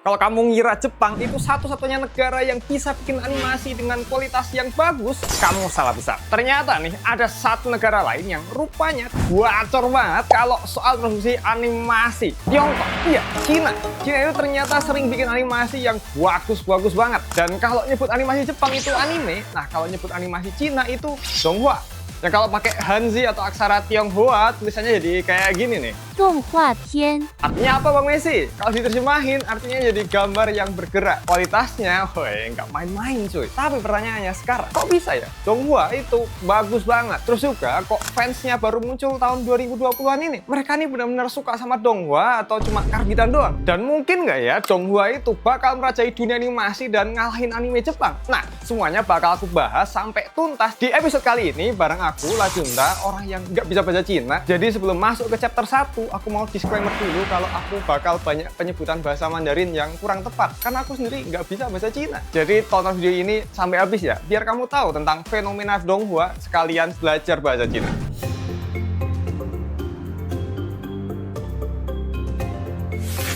Kalau kamu ngira Jepang itu satu-satunya negara yang bisa bikin animasi dengan kualitas yang bagus, kamu salah besar. Ternyata nih, ada satu negara lain yang rupanya gacor banget kalau soal produksi animasi. Tiongkok, iya, Cina. Cina itu ternyata sering bikin animasi yang bagus-bagus banget. Dan kalau nyebut animasi Jepang itu anime, nah kalau nyebut animasi Cina itu donghua. Ya kalau pakai Hanzi atau aksara Tionghoa, tulisannya jadi kayak gini nih. 动画片 Artinya apa Bang Messi? Kalau diterjemahin artinya jadi gambar yang bergerak. Kualitasnya, woi, nggak main-main cuy. Tapi pertanyaannya sekarang, kok bisa ya? Donghua itu bagus banget. Terus juga kok fansnya baru muncul tahun 2020-an ini? Mereka nih benar-benar suka sama Donghua atau cuma karbitan doang? Dan mungkin nggak ya Donghua itu bakal merajai dunia animasi dan ngalahin anime Jepang? Nah, semuanya bakal aku bahas sampai tuntas di episode kali ini bareng aku, Lajunda, orang yang nggak bisa bahasa Cina. Jadi sebelum masuk ke chapter 1, aku mau disclaimer dulu kalau aku bakal banyak penyebutan bahasa Mandarin yang kurang tepat karena aku sendiri nggak bisa bahasa Cina. Jadi tonton video ini sampai habis ya, biar kamu tahu tentang fenomena Donghua sekalian belajar bahasa Cina.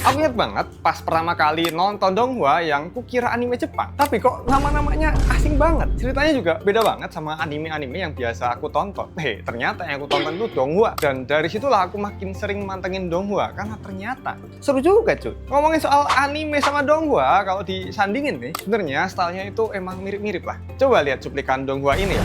Aku inget banget pas pertama kali nonton Donghua yang kukira anime Jepang. Tapi kok nama-namanya asing banget. Ceritanya juga beda banget sama anime-anime yang biasa aku tonton. Ternyata yang aku tonton itu Donghua. Dan dari situlah aku makin sering mantengin Donghua. Karena ternyata seru juga cuy. Ngomongin soal anime sama Donghua, kalau disandingin nih, sebenarnya stylenya itu emang mirip-mirip lah. Coba lihat cuplikan Donghua ini ya.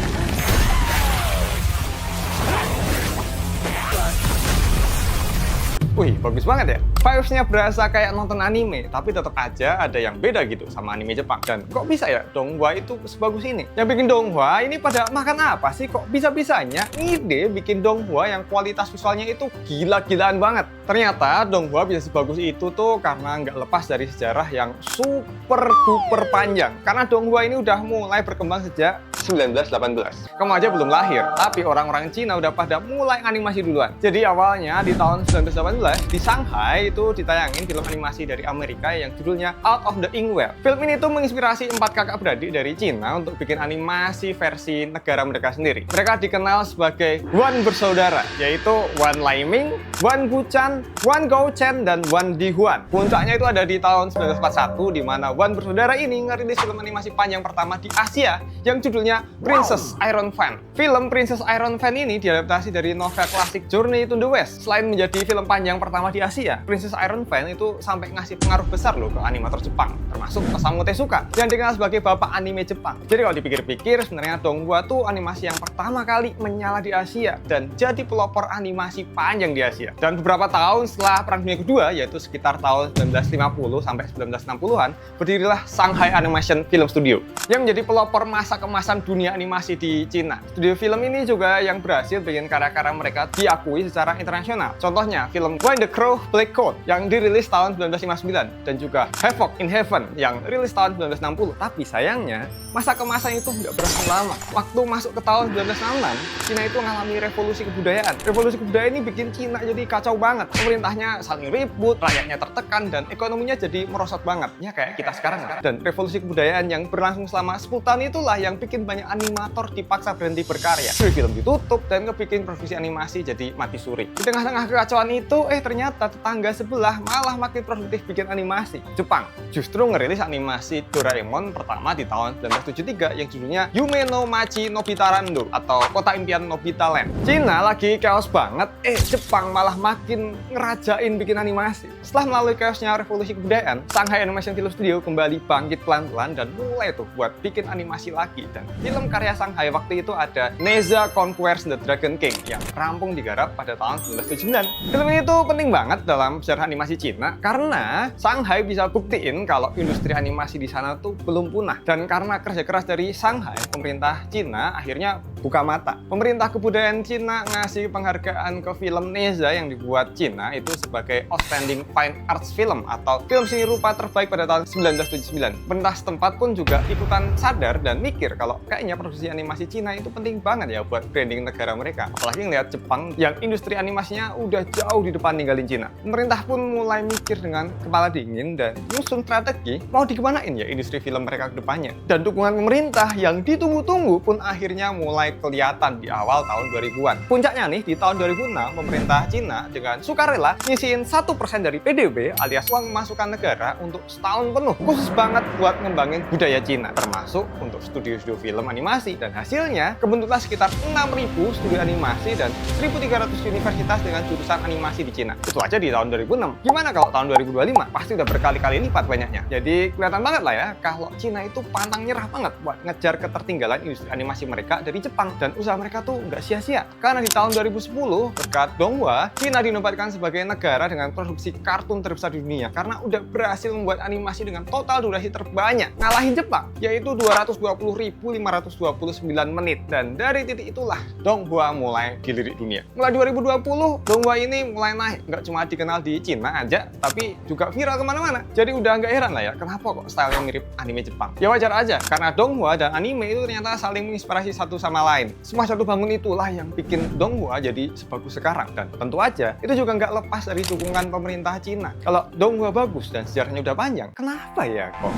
Wih, bagus banget ya. Vibes-nya berasa kayak nonton anime, tapi tetap aja ada yang beda gitu sama anime Jepang. Dan kok bisa ya Donghua itu sebagus ini? Yang bikin Donghua ini pada makan apa sih? Kok bisa-bisanya ngide bikin Donghua yang kualitas visualnya itu gila-gilaan banget? Ternyata Donghua bisa sebagus itu tuh karena nggak lepas dari sejarah yang super duper panjang. Karena Donghua ini udah mulai berkembang sejak 1918. Kamu aja belum lahir, tapi orang-orang Cina udah pada mulai animasi duluan. Jadi awalnya di tahun 1918 di Shanghai itu ditayangin film animasi dari Amerika yang judulnya Out of the Inkwell. Film ini tuh menginspirasi 4 kakak beradik dari Cina untuk bikin animasi versi negara mereka sendiri. Mereka dikenal sebagai Wan bersaudara, yaitu Wan Laiming, Wan Guchan, Wan Gouchen, dan Wan Dihuan. Puncaknya itu ada di tahun 1941 di mana Wan bersaudara ini ngerilis film animasi panjang pertama di Asia yang judulnya Princess Iron Fan. Film Princess Iron Fan ini diadaptasi dari novel klasik Journey to the West. Selain menjadi film panjang pertama di Asia, Princess Iron Fan itu sampai ngasih pengaruh besar loh ke animator Jepang, termasuk Osamu Tezuka yang dikenal sebagai bapak anime Jepang. Jadi kalau dipikir-pikir, sebenarnya Donghua tuh animasi yang pertama kali menyala di Asia dan jadi pelopor animasi panjang di Asia. Dan beberapa tahun setelah Perang Dunia Kedua, yaitu sekitar tahun 1950 sampai 1960-an, berdirilah Shanghai Animation Film Studio yang menjadi pelopor masa kemasan dunia animasi di Cina. Studio film ini juga yang berhasil bikin karya-karya mereka diakui secara internasional. Contohnya film When the Crow Black Coat yang dirilis tahun 1959 dan juga Havoc in Heaven yang rilis tahun 1960. Tapi sayangnya masa kemasan itu nggak berlangsung lama. Waktu masuk ke tahun 1966, Cina itu mengalami revolusi kebudayaan. Revolusi kebudayaan ini bikin Cina jadi kacau banget. Pemerintahnya saling ribut, rakyatnya tertekan, dan ekonominya jadi merosot banget. Ya kayak kita sekarang kan. Dan revolusi kebudayaan yang berlangsung selama 10 tahun itulah yang bikin banyak animator dipaksa berhenti berkarya. Film ditutup dan ngebikin produksi animasi jadi mati suri. Di tengah-tengah kekacauan itu, ternyata tetangga sebelah malah makin produktif bikin animasi. Jepang justru ngerilis animasi Doraemon pertama di tahun 1973 yang judulnya Yume no Machi Nobita Rando atau Kota Impian Nobita Land. Cina lagi chaos banget, Jepang malah makin ngerajain bikin animasi. Setelah melalui chaosnya revolusi kebudayaan, Shanghai Animation Film Studio kembali bangkit pelan-pelan dan mulai tuh buat bikin animasi lagi. Dan film karya Shanghai waktu itu ada Neza Conquers the Dragon King yang rampung digarap pada tahun 1979. Film ini tuh penting banget dalam sejarah animasi Cina karena Shanghai bisa buktiin kalau industri animasi di sana tuh belum punah. Dan karena kerja keras dari Shanghai, pemerintah Cina akhirnya buka mata. Pemerintah kebudayaan Cina ngasih penghargaan ke film Neza yang dibuat Cina itu sebagai Outstanding Fine Arts Film atau film seni rupa terbaik pada tahun 1979. Pemerintah setempat pun juga ikutan sadar dan mikir kalau kayaknya produksi animasi Cina itu penting banget ya buat branding negara mereka. Apalagi ngeliat Jepang yang industri animasinya udah jauh di depan ninggalin Cina. Pemerintah pun mulai mikir dengan kepala dingin dan nyusun strategi mau dikemanain ya industri film mereka ke depannya. Dan dukungan pemerintah yang ditunggu-tunggu pun akhirnya mulai mulai kelihatan di awal tahun 2000-an. Puncaknya nih, di tahun 2006, pemerintah Cina dengan sukarela ngisiin 1% dari PDB alias uang masukan negara untuk setahun penuh. Khusus banget buat ngembangin budaya Cina, termasuk untuk studio-studio film animasi. Dan hasilnya, kebentuklah sekitar 6.000 studio animasi dan 1.300 universitas dengan jurusan animasi di Cina. Itu aja di tahun 2006. Gimana kalau tahun 2025? Pasti udah berkali-kali lipat banyaknya. Jadi kelihatan banget lah ya, kalau Cina itu pantang nyerah banget buat ngejar ketertinggalan industri animasi mereka dari Jepang. Dan usaha mereka tuh nggak sia-sia. Karena di tahun 2010, berkat Donghua, Cina dinobatkan sebagai negara dengan produksi kartun terbesar di dunia. Karena udah berhasil membuat animasi dengan total durasi terbanyak, ngalahin Jepang, yaitu 220.529 menit. Dan dari titik itulah Donghua mulai dilirik dunia. Mulai 2020, Donghua ini mulai naik. Nggak cuma dikenal di Cina aja, tapi juga viral kemana-mana. Jadi udah nggak heran lah ya, kenapa kok stylenya mirip anime Jepang. Ya wajar aja, karena Donghua dan anime itu ternyata saling menginspirasi satu sama lain. Semua satu bangun itulah yang bikin Donghua jadi sebagus sekarang. Dan tentu aja, itu juga nggak lepas dari dukungan pemerintah Cina. Kalau Donghua bagus dan sejarahnya udah panjang, kenapa ya kok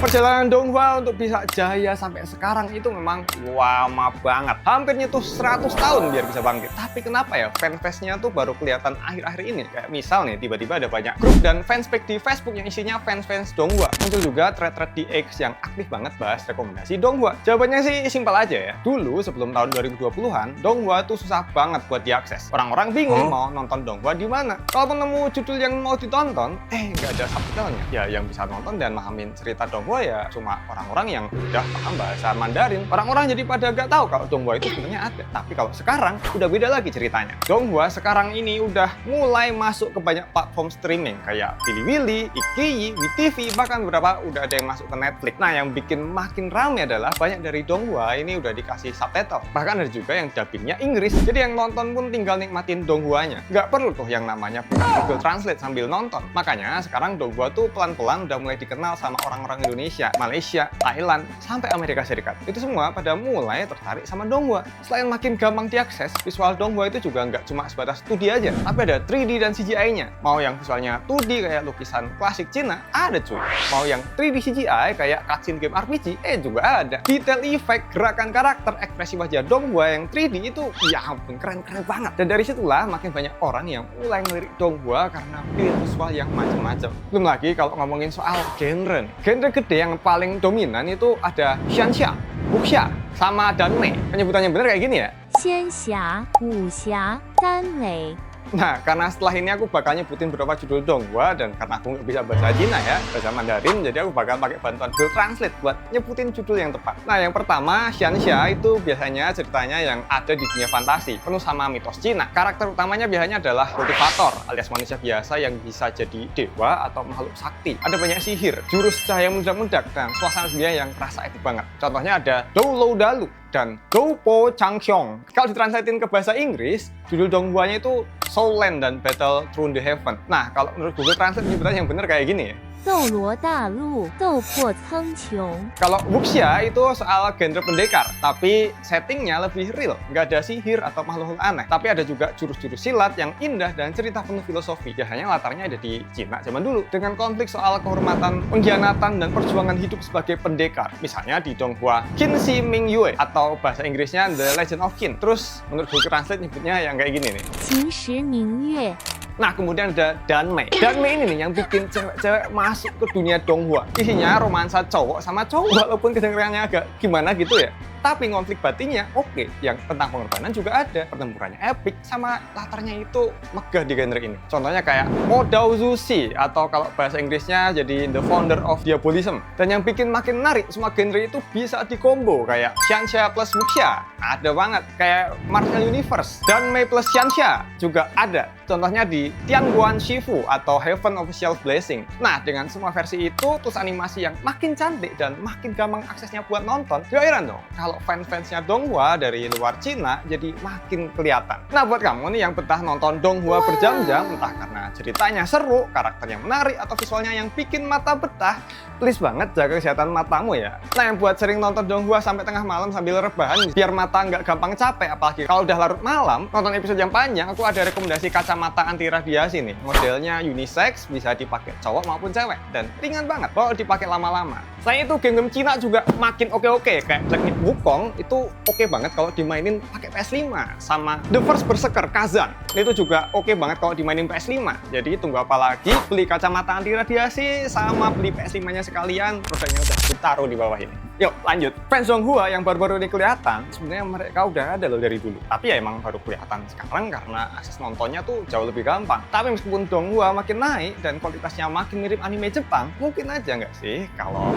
perjalanan Donghua untuk bisa jaya sampai sekarang itu memang lama banget. Hampir nyentuh 100 tahun biar bisa bangkit. Tapi kenapa ya fanfest-nya tuh baru kelihatan akhir-akhir ini? Kayak misal nih, tiba-tiba ada banyak grup dan fanspage di Facebook yang isinya fans-fans Donghua. Muncul juga thread-thread di X yang aktif banget bahas rekomendasi Donghua. Jawabannya sih simpel aja ya. Dulu sebelum tahun 2020-an, Donghua tuh susah banget buat diakses. Orang-orang bingung mau nonton Donghua di mana. Kalau penemu judul yang mau ditonton, nggak ada subtitlenya. Ya yang bisa nonton dan mahamin cerita Donghua ya cuma orang-orang yang udah paham bahasa Mandarin. Orang-orang jadi pada gak tahu kalau Donghua itu sebenarnya ada. Tapi kalau sekarang udah beda lagi ceritanya. Donghua sekarang ini udah mulai masuk ke banyak platform streaming kayak Bilibili, Iqiyi, WeTV, bahkan beberapa udah ada yang masuk ke Netflix. Nah, yang bikin makin rame adalah banyak dari Donghua ini udah dikasih subtitle. Bahkan ada juga yang dubbingnya Inggris. Jadi yang nonton pun tinggal nikmatin Donghuanya. Nggak perlu tuh yang namanya Google Translate sambil nonton. Makanya sekarang Donghua tuh pelan-pelan udah mulai dikenal sama orang-orang Indonesia, Malaysia, Thailand, sampai Amerika Serikat. Itu semua pada mulai tertarik sama Donghua. Selain makin gampang diakses, visual Donghua itu juga nggak cuma sebatas 2D aja, tapi ada 3D dan CGI-nya. Mau yang visualnya 2D kayak lukisan klasik Cina, ada cuy. Mau yang 3D CGI kayak cutscene game RPG, juga ada. Detail effect, gerakan karakter, ekspresi wajah Donghua yang 3D itu, ya ampun, keren-keren banget. Dan dari situlah makin banyak orang yang mulai ngelirik Donghua karena pilih visual yang macam-macam. Belum lagi kalau ngomongin soal genre nih. Genre gede yang paling dominan itu ada xianxia, wuxia, sama danmei. Penyebutannya bener kayak gini ya? Xianxia, wuxia, danmei. Nah, karena setelah ini aku bakal nyebutin beberapa judul Donghua, dan karena aku nggak bisa bahasa Cina ya, bahasa Mandarin, jadi aku bakal pakai bantuan Google Translate buat nyebutin judul yang tepat. Nah, yang pertama, xianxia itu biasanya ceritanya yang ada di dunia fantasi, penuh sama mitos Cina. Karakter utamanya biasanya adalah kultivator, alias manusia biasa yang bisa jadi dewa atau makhluk sakti. Ada banyak sihir, jurus cahaya meledak-meledak, dan suasana dunia yang terasa epic banget. Contohnya ada Doulou Dalu dan Doupo Changxiong. Kalau ditranslatein ke bahasa Inggris, judul Donghuanya itu Soulland dan Battle Through the Heaven. Nah, kalau menurut Google Translate penyebutannya yang bener kayak gini ya. 斗罗大陆，斗破苍穹。 Kalau wuxia itu soal genre pendekar, tapi settingnya lebih real. Nggak ada sihir atau makhluk aneh. Tapi ada juga jurus-jurus silat yang indah dan cerita penuh filosofi. Biasanya latarnya ada di Cina zaman dulu. Dengan konflik soal kehormatan, pengkhianatan, dan perjuangan hidup sebagai pendekar. Misalnya di Donghua Qin Shi Ming Yue, atau bahasa Inggrisnya The Legend of Qin. Terus menurut Google Translate nyebutnya yang kayak gini nih. 秦时明月。 Nah, kemudian ada danmei. Danmei ini nih yang bikin cewek-cewek masuk ke dunia Donghua. Isinya romansa cowok sama cowok, walaupun kedengarannya agak gimana gitu ya. Tapi konflik batinnya oke. Yang tentang pengorbanan juga ada. Pertempurannya epic, sama latarnya itu megah di genre ini. Contohnya kayak Modao Zushi, atau kalau bahasa Inggrisnya jadi The Founder of Diabolism. Dan yang bikin makin menarik, semua genre itu bisa dikombo. Kayak xianxia plus wuxia, ada banget. Kayak Martial Universe. Danmei plus xianxia juga ada. Contohnya di Tianguan Shifu atau Heaven Official Blessing. Nah, dengan semua versi itu, terus animasi yang makin cantik dan makin gampang aksesnya buat nonton, gak heran dong kalau fans-fansnya Donghua dari luar Cina jadi makin kelihatan. Nah, buat kamu nih yang betah nonton Donghua berjam-jam, entah karena ceritanya seru, karakternya menarik, atau visualnya yang bikin mata betah, please banget jaga kesehatan matamu ya. Nah, yang buat sering nonton Donghua sampai tengah malam sambil rebahan biar mata nggak gampang capek, apalagi kalau udah larut malam nonton episode yang panjang, aku ada rekomendasi kacamata anti radiasi nih. Modelnya unisex, bisa dipakai cowok maupun cewek, dan ringan banget kalau dipakai lama-lama. Selain itu, game-game Cina juga makin oke-oke, kayak Black Myth Wukong itu oke banget kalau dimainin pakai PS5, sama The First Berserker Kazan itu juga oke banget kalau dimainin PS5. Jadi tunggu apa lagi, beli kacamata anti radiasi sama beli PS5-nya sekalian, produknya udah ditaruh di bawah ini. Yuk lanjut. Fans Donghua yang baru-baru ini kelihatan, sebenarnya mereka udah ada loh dari dulu. Tapi ya emang baru kelihatan sekarang karena akses nontonnya tuh jauh lebih gampang. Tapi meskipun Donghua makin naik dan kualitasnya makin mirip anime Jepang, mungkin aja nggak sih kalau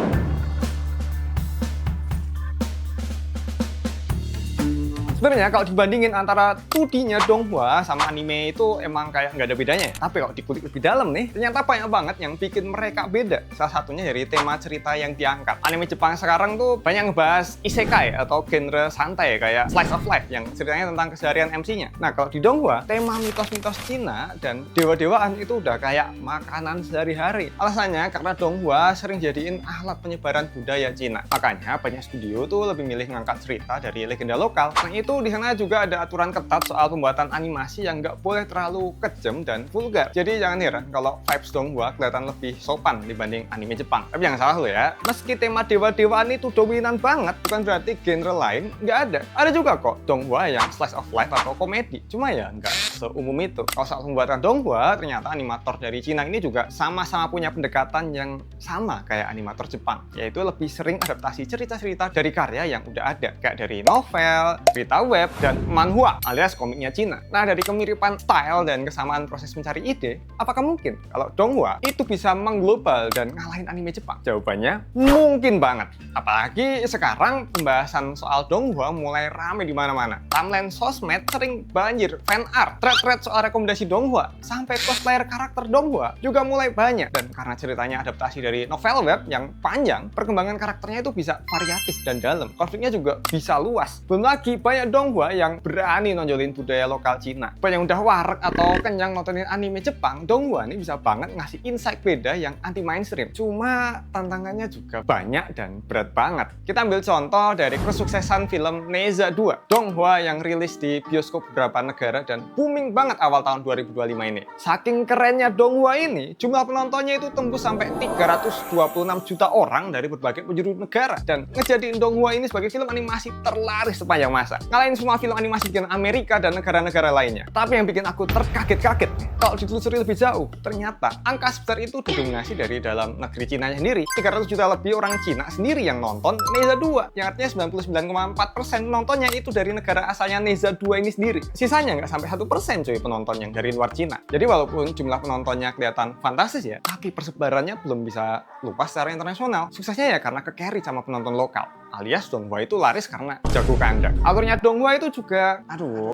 sebenarnya kalau dibandingin antara 2D-nya Donghua sama anime itu emang kayak nggak ada bedanya ya. Tapi kalau dikulik lebih dalam nih, ternyata banyak banget yang bikin mereka beda. Salah satunya dari tema cerita yang diangkat. Anime Jepang sekarang tuh banyak ngebahas isekai atau genre santai kayak slice of life yang ceritanya tentang keseharian MC-nya. Nah, kalau di Donghua, tema mitos-mitos Cina dan dewa-dewaan itu udah kayak makanan sehari-hari. Alasannya karena Donghua sering jadiin alat penyebaran budaya Cina. Makanya banyak studio tuh lebih milih ngangkat cerita dari legenda lokal. Nah, itu di sana juga ada aturan ketat soal pembuatan animasi yang nggak boleh terlalu kejam dan vulgar. Jadi jangan heran kalau vibes Donghua kelihatan lebih sopan dibanding anime Jepang. Tapi jangan salah lo ya, meski tema dewa-dewaan itu dominan banget, bukan berarti genre lain nggak ada. Ada juga kok Donghua yang slice of life atau komedi. Cuma ya nggak seumum itu. Kalau soal pembuatan Donghua, ternyata animator dari Cina ini juga sama-sama punya pendekatan yang sama kayak animator Jepang, yaitu lebih sering adaptasi cerita-cerita dari karya yang udah ada, kayak dari novel, cerita web, dan manhwa alias komiknya Cina. Nah, dari kemiripan style dan kesamaan proses mencari ide, apakah mungkin kalau Donghua itu bisa mengglobal dan ngalahin anime Jepang? Jawabannya mungkin banget. Apalagi sekarang pembahasan soal Donghua mulai rame di mana-mana. Timeline sosmed sering banjir fan art, thread-thread soal rekomendasi Donghua, sampai cosplayer karakter Donghua juga mulai banyak. Dan karena ceritanya adaptasi dari novel web yang panjang, perkembangan karakternya itu bisa variatif dan dalam. Konfliknya juga bisa luas. Belum lagi banyak Donghua yang berani nonjolin budaya lokal Cina. Buat yang udah warak atau kenyang nontonin anime Jepang, Donghua ini bisa banget ngasih insight beda yang anti mainstream. Cuma tantangannya juga banyak dan berat banget. Kita ambil contoh dari kesuksesan film Neza 2, Donghua yang rilis di bioskop beberapa negara dan booming banget awal tahun 2025 ini. Saking kerennya Donghua ini, jumlah penontonnya itu tembus sampai 326 juta orang dari berbagai penjuru negara dan ngejadiin Donghua ini sebagai film animasi terlaris sepanjang masa. Ngalahin semua film animasi di Amerika dan negara-negara lainnya. Tapi yang bikin aku terkaget-kaget, kalau ditelusuri lebih jauh, ternyata angka sebesar itu didominasi dari dalam negeri Cina sendiri. 300 juta lebih orang Cina sendiri yang nonton Neza 2, yang artinya 99,4% nontonnya itu dari negara asalnya Neza 2 ini sendiri. Sisanya nggak sampai 1% cuy penonton yang dari luar Cina. Jadi walaupun jumlah penontonnya kelihatan fantastis ya, tapi persebarannya belum bisa luas secara internasional. Suksesnya ya karena ke-carry sama penonton lokal. Alias Donghua itu laris karena jago kandang. Alurnya Donghua itu juga,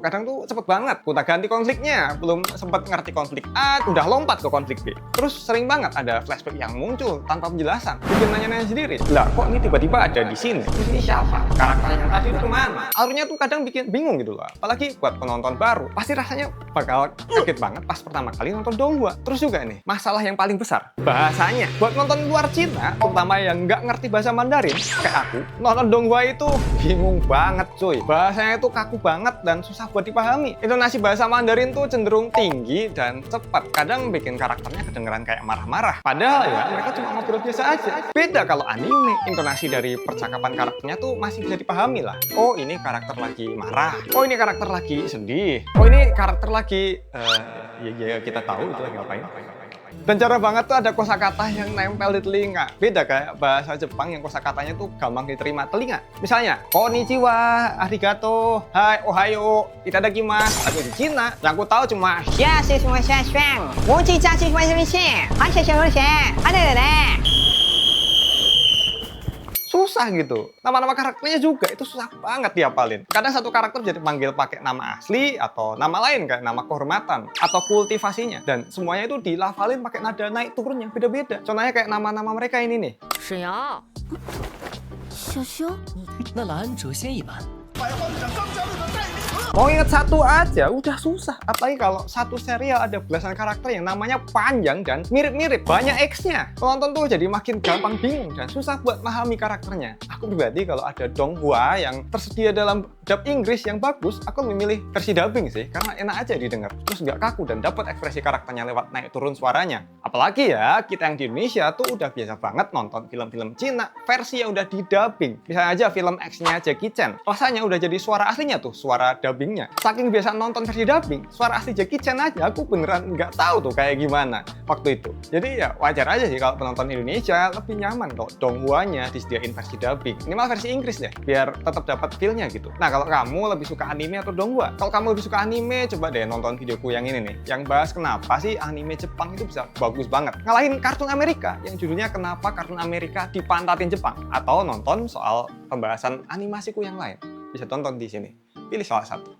kadang tuh cepet banget. Kita ganti konfliknya, belum sempat ngerti konflik A, udah lompat ke konflik B. Terus sering banget ada flashback yang muncul tanpa penjelasan. Bikin nanya-nanya sendiri. Lah, kok ini tiba-tiba ada di sini? Terus ini siapa? Karakter yang tadi itu kemana? Alurnya tuh kadang bikin bingung gitu loh. Apalagi buat penonton baru. Pasti rasanya bakal kaget banget pas pertama kali nonton Donghua. Terus juga nih, masalah yang paling besar, bahasanya. Buat nonton luar Cina, terutama yang nggak ngerti bahasa Mandarin, kayak aku, nonton Donghua itu bingung banget cuy. Bahasanya itu kaku banget dan susah buat dipahami. Intonasi bahasa Mandarin tuh cenderung tinggi dan cepat. Kadang bikin karakternya kedengeran kayak marah-marah. Padahal ya mereka cuma ngobrol biasa aja. Beda kalau anime, intonasi dari percakapan karakternya tuh masih bisa dipahami lah. Oh, ini karakter lagi marah. Oh, ini karakter lagi sedih. Oh, ini karakter lagi ya kita tahu itu lagi ngapain. Dan cara banget tuh ada kosakata yang nempel di telinga. Beda kayak bahasa Jepang yang kosakatanya tuh gampang diterima telinga. Misalnya, konnichiwa, arigato, hai, ohayo, itadakimasu. Tapi di Cina, yang aku tahu cuma susah gitu. Nama-nama karakternya juga itu susah banget dihafalin. Kadang satu karakter jadi panggil pakai nama asli atau nama lain kayak nama kehormatan atau kultivasinya, dan semuanya itu dilafalin pakai nada naik turun yang beda-beda. Contohnya kayak nama-nama mereka ini nih. 谁呀？小修，那兰谪仙一般。百万掌张家路的代名词。Mau inget satu aja udah susah. Apalagi kalau satu serial ada belasan karakter yang namanya panjang dan mirip-mirip, banyak X-nya. Penonton tuh jadi makin gampang bingung dan susah buat memahami karakternya. Aku pribadi kalau ada Donghua yang tersedia dalam dub Inggris yang bagus, aku memilih versi dubbing sih, karena enak aja didengar. Terus nggak kaku dan dapat ekspresi karakternya lewat naik turun suaranya. Apalagi ya, kita yang di Indonesia tuh udah biasa banget nonton film-film Cina versi yang udah di dubbing. Misalnya aja film X-nya Jackie Chan, rasanya udah jadi suara aslinya tuh, suara dubbingnya. Saking biasa nonton versi dubbing, suara asli Jackie Chan aja aku beneran nggak tahu tuh kayak gimana waktu itu. Jadi ya wajar aja sih kalau penonton Indonesia lebih nyaman kalau Donghuanya disediain versi dubbing. Ini malah versi Inggris deh, biar tetap dapat feel-nya gitu. Nah kalau kamu lebih suka anime atau Donghua? Kalau kamu lebih suka anime, coba deh nonton videoku yang ini nih, yang bahas kenapa sih anime Jepang itu bisa bagus banget, ngalahin kartun Amerika yang judulnya Kenapa Kartun Amerika Dipantatin Jepang, atau nonton soal pembahasan animasiku yang lain. Bisa tonton di sini. Pilih salah satu.